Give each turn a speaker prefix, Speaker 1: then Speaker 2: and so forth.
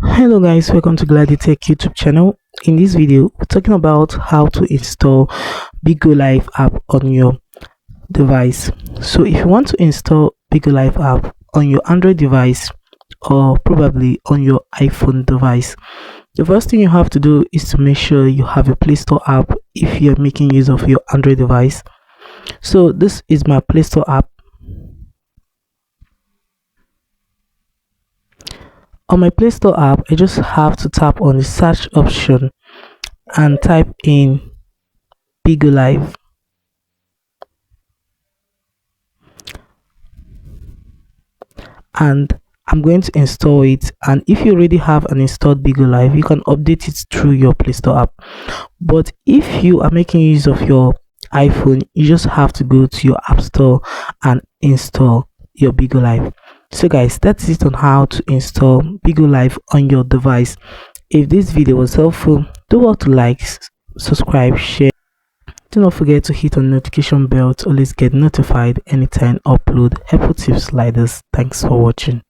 Speaker 1: Hello guys, welcome to Glady Tech YouTube channel. In this video, we're talking about how to install Bigo Live app on your device. So if you want to install Bigo Live app on your Android device or probably on your iPhone device, the first thing you have to do is to make sure you have a Play Store app if you're making use of your Android device. So this is my Play Store app. On my Play Store app, I just have to tap on the search option and type in Bigo Live. And I'm going to install it. And if you already have an installed Bigo Live, you can update it through your Play Store app. But if you are making use of your iPhone, you just have to go to your App Store and install your Bigo Live. So guys, that's it on how to install Bigo Live on your device. If this video was helpful, do what to like, subscribe, share. Do not forget to hit on the notification bell to always get notified anytime I upload helpful tips like this. Thanks for watching.